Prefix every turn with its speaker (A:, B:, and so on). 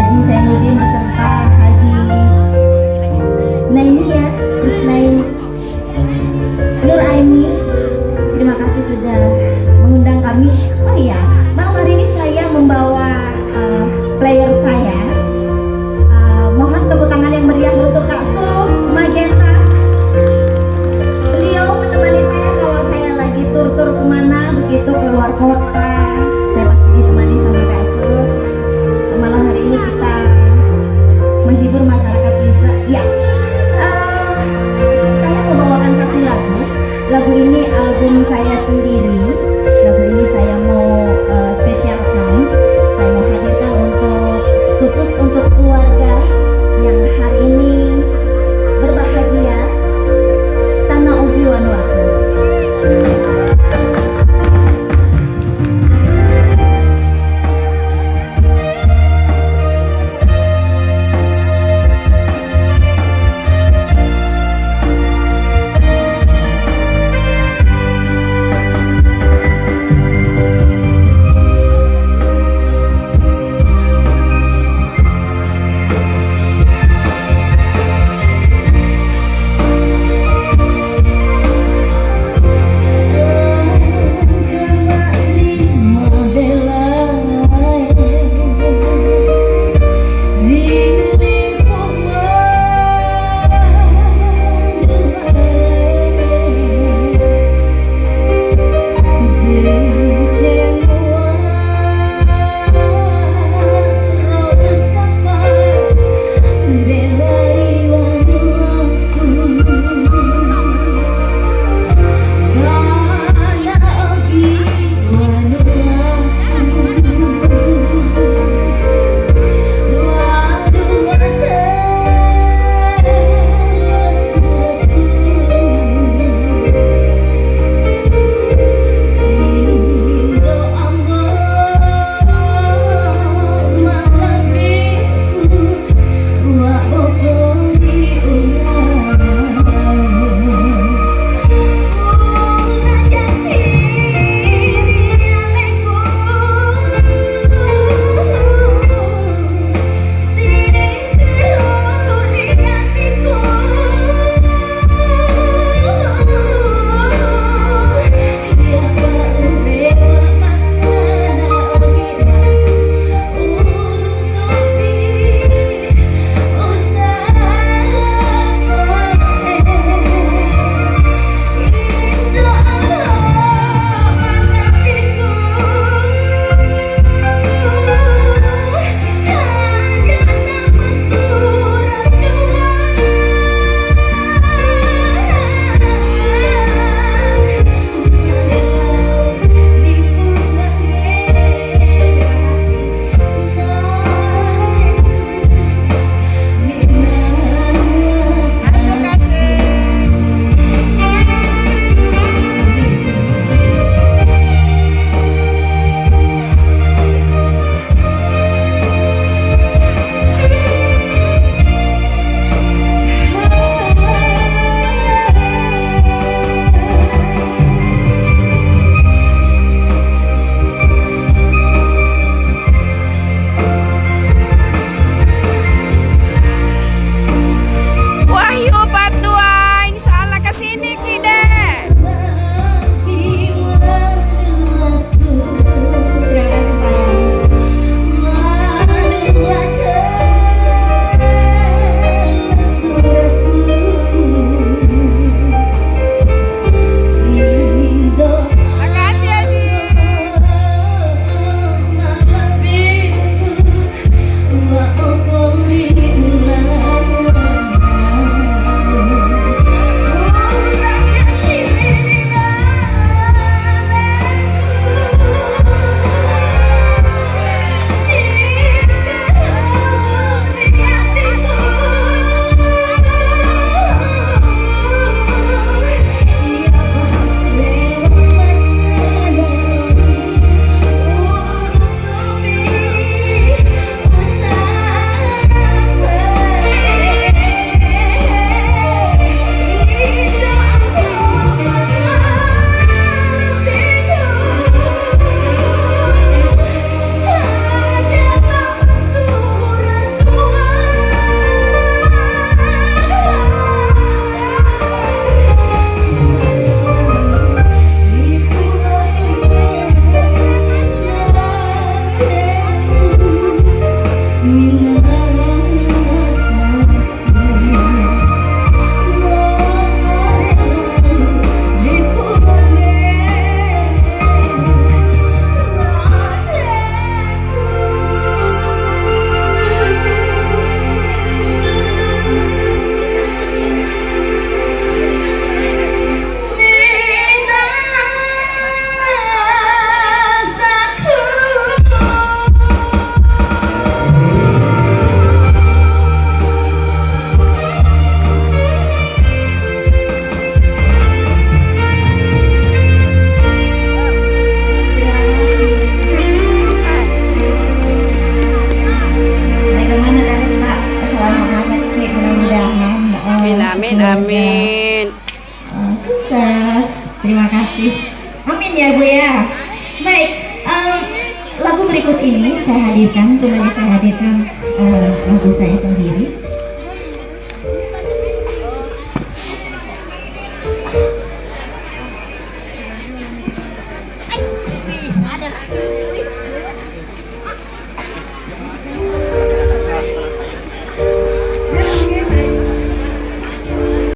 A: Haji Zainuddin beserta Haji Naimi ya, terus Naim Nur Aini. Terima kasih sudah mengundang kami. Oh iya, malam hari ini saya membawa player saya. Mohon tepuk tangan yang meriah untuk Kak Su Magenta. Beliau menemani saya kalau saya lagi tur-tur kemana, begitu keluar kota, saya pasti ditemani sama Kak Su. Malam hari ini kita menghibur masyarakat desa. Ya, saya membawakan satu lagu. Lagu ini album saya sendiri. Lagu ini saya mau Amin ya Bu ya. Baik, lagu berikut ini saya hadirkan, kembali saya hadirkan lagu saya sendiri.